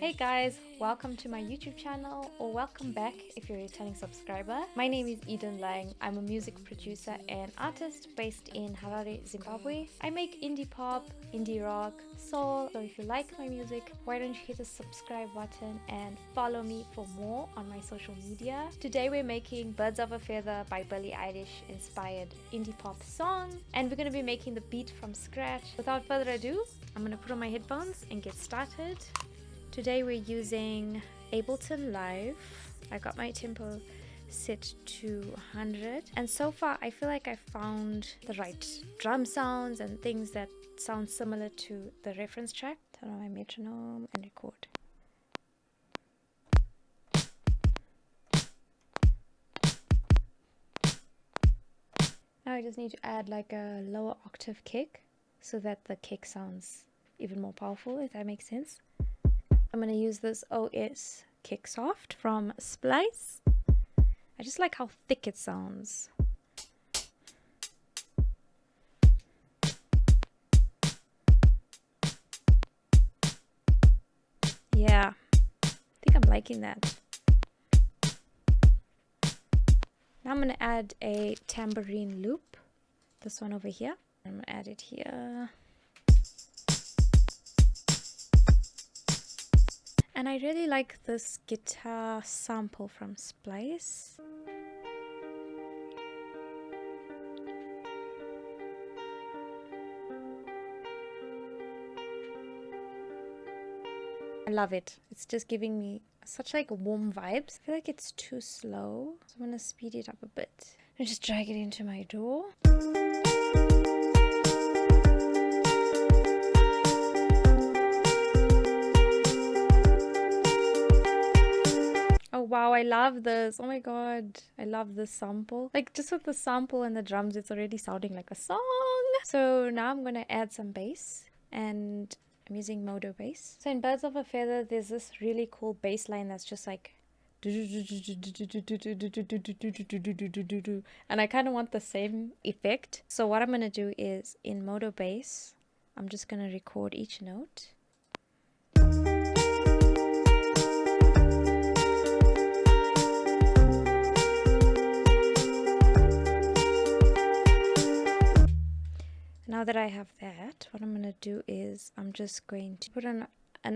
Hey guys, welcome to my YouTube channel, or welcome back if you're a returning subscriber. My name is Eden Lang. I'm a music producer and artist based in Harare, Zimbabwe. I make indie pop, indie rock, soul. So if you like my music, why don't you hit the subscribe button and follow me for more on my social media. Today we're making Birds of a Feather by Billie Eilish inspired indie pop song, and we're going to be making the beat from scratch. Without further ado, I'm going to put on my headphones and get started. Today we're using Ableton Live. I got my tempo set to 100, and so far I feel like I found the right drum sounds and things that sound similar to the reference track. Turn on my metronome and record. Now I just need to add like a lower octave kick so that the kick sounds even more powerful, if that makes sense. I'm going to use this OS Kick Soft from Splice. I just like how thick it sounds. Yeah, I think I'm liking that. Now I'm going to add a tambourine loop. This one over here. I'm going to add it here. And I really like this guitar sample from Splice. I love it. It's just giving me such like warm vibes. I feel like it's too slow, so I'm gonna speed it up a bit and just drag it into my DAW. Oh wow, I love this. Oh my god, I love this sample. Like, just with the sample and the drums, it's already sounding like a song. So now I'm gonna add some bass, and I'm using Modo bass. So in Birds of a Feather, there's this really cool bass line that's just like, and I kind of want the same effect. So what I'm gonna do is, in Modo bass, I'm just gonna record each note. Now that I have that, what I'm going to do is I'm just going to put an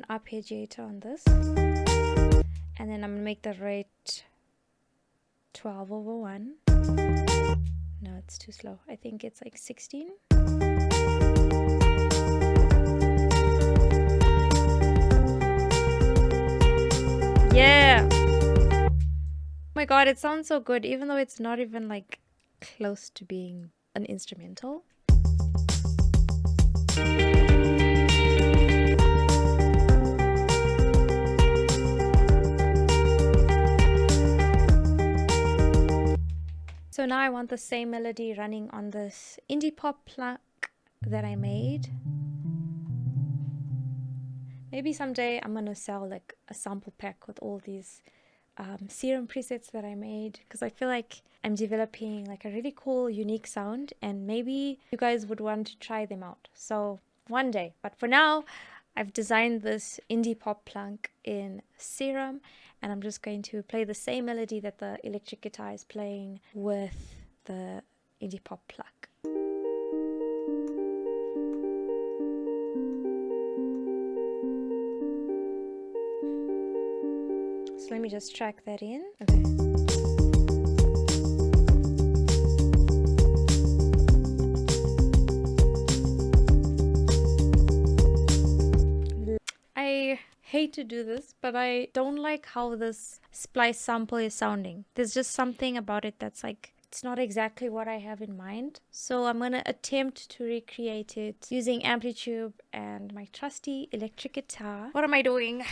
arpeggiator on this, and then I'm going to make the rate 12/1. No, it's too slow. I think it's like 16. Yeah! Oh my god, it sounds so good, even though it's not even like close to being an instrumental. So now I want the same melody running on this indie pop plug that I made. Maybe someday I'm gonna sell like a sample pack with all these Serum presets that I made, because I feel like I'm developing like a really cool, unique sound, and maybe you guys would want to try them out. So one day, but for now, I've designed this indie pop plunk in Serum, and I'm just going to play the same melody that the electric guitar is playing with the indie pop plug. So let me just track that in. Okay. I hate to do this, but I don't like how this Splice sample is sounding. There's just something about it that's like, it's not exactly what I have in mind. So I'm gonna attempt to recreate it using Amplitube and my trusty electric guitar. What am I doing?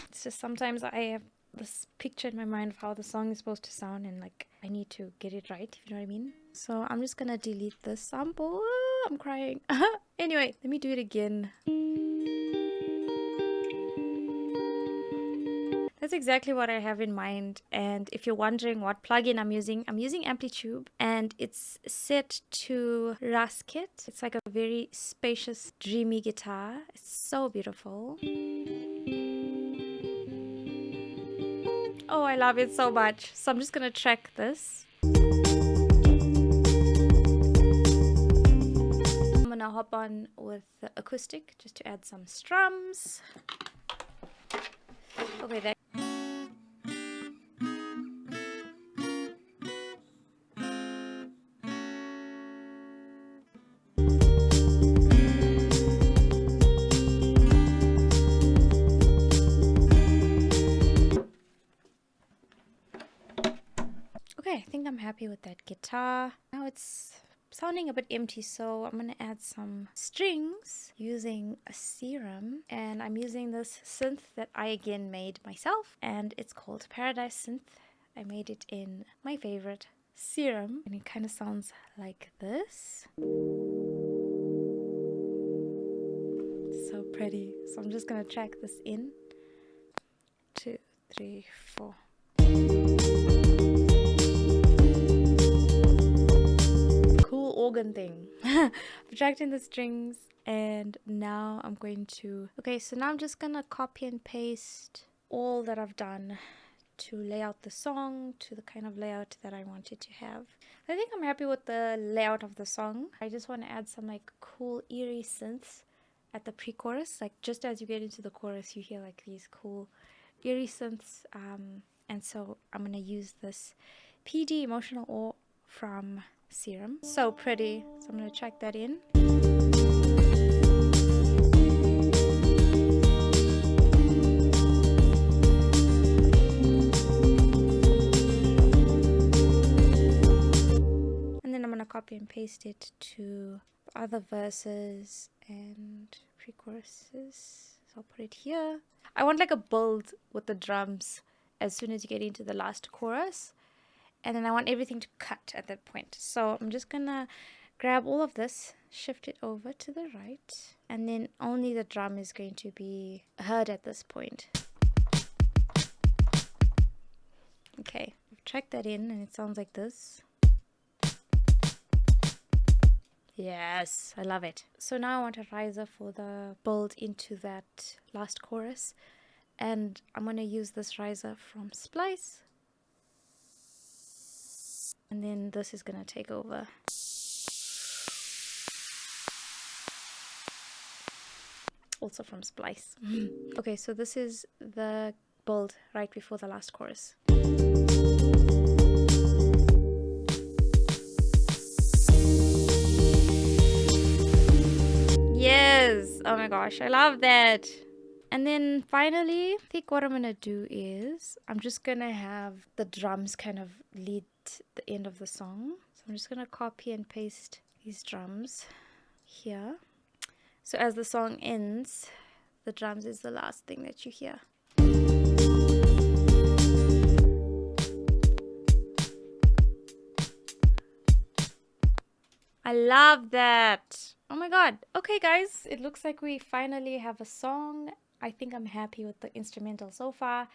It's just sometimes I have this picture in my mind of how the song is supposed to sound, and like I need to get it right, if you know what I mean. So I'm just gonna delete this sample. I'm crying. Anyway, let me do it again. That's exactly what I have in mind. And if you're wondering what plugin I'm using Amplitube, and it's set to Rasket. It's like a very spacious, dreamy guitar. It's so beautiful. Oh, I love it so much. So I'm just gonna track this. I'm gonna hop on with the acoustic just to add some strums. Okay, there. Okay, I think I'm happy with that guitar. Now it's sounding a bit empty, so I'm gonna add some strings using a serum, and I'm using this synth that I again made myself, and it's called Paradise Synth. I made it in my favorite serum, and it kind of sounds like this. So pretty. So I'm just gonna track this in. 2, 3, 4. Cool organ thing. I've tracked in the strings, and now I'm going to... Okay, so now I'm just gonna copy and paste all that I've done to lay out the song to the kind of layout that I wanted to have. I think I'm happy with the layout of the song. I just want to add some like cool eerie synths at the pre-chorus. Like just as you get into the chorus, you hear like these cool eerie synths. And so I'm gonna use this PD Emotional Ore from Serum. So pretty. So I'm gonna track that in. And then I'm gonna copy and paste it to the other verses and pre-choruses. So I'll put it here. I want like a build with the drums as soon as you get into the last chorus. And then I want everything to cut at that point. So I'm just gonna grab all of this, shift it over to the right, and then only the drum is going to be heard at this point. Okay, I've tracked that in and it sounds like this. Yes, I love it. So now I want a riser for the build into that last chorus. And I'm gonna use this riser from Splice. And then this is gonna take over. Also from Splice. Okay, so this is the build right before the last chorus. Yes! Oh my gosh, I love that! And then finally, I think what I'm gonna do is I'm just gonna have the drums kind of lead the end of the song. So I'm just gonna copy and paste these drums here. So as the song ends, the drums is the last thing that you hear. I love that! Oh my god. Okay guys, it looks like we finally have a song. I think I'm happy with the instrumental so far.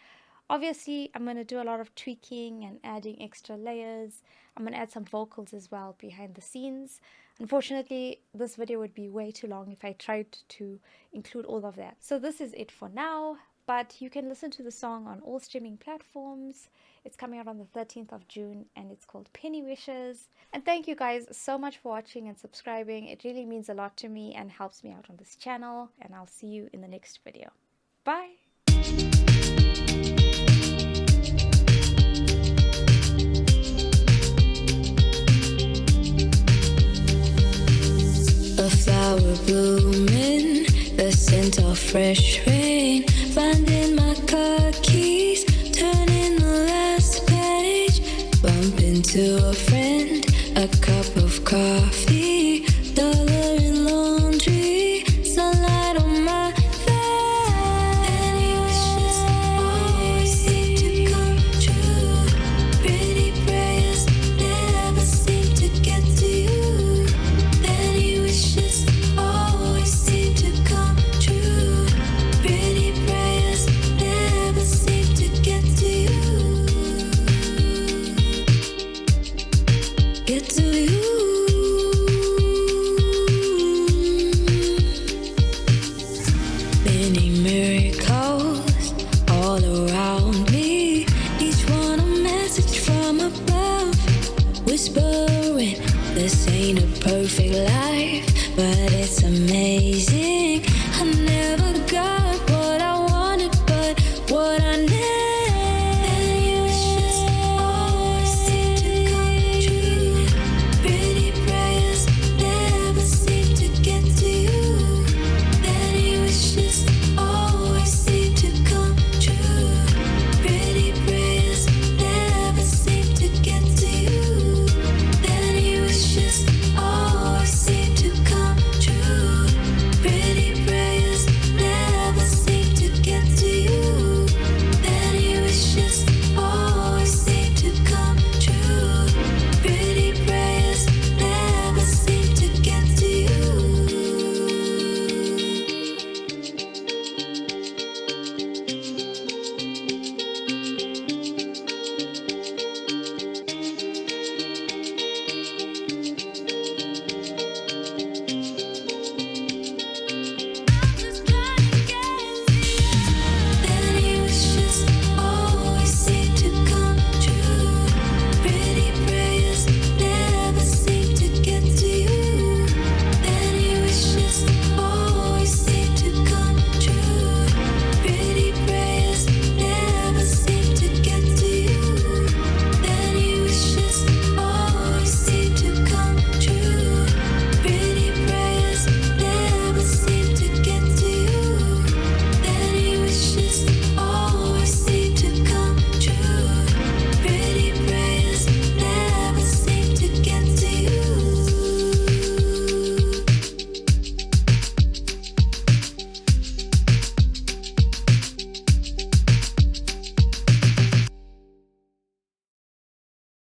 Obviously, I'm going to do a lot of tweaking and adding extra layers. I'm going to add some vocals as well behind the scenes. Unfortunately, this video would be way too long if I tried to include all of that. So this is it for now, but you can listen to the song on all streaming platforms. It's coming out on the 13th of June and it's called Penny Wishes. And thank you guys so much for watching and subscribing. It really means a lot to me and helps me out on this channel. And I'll see you in the next video. Bye! A flower blooming, the scent of fresh rain. Finding my car keys, turning the last page. Bump into a friend.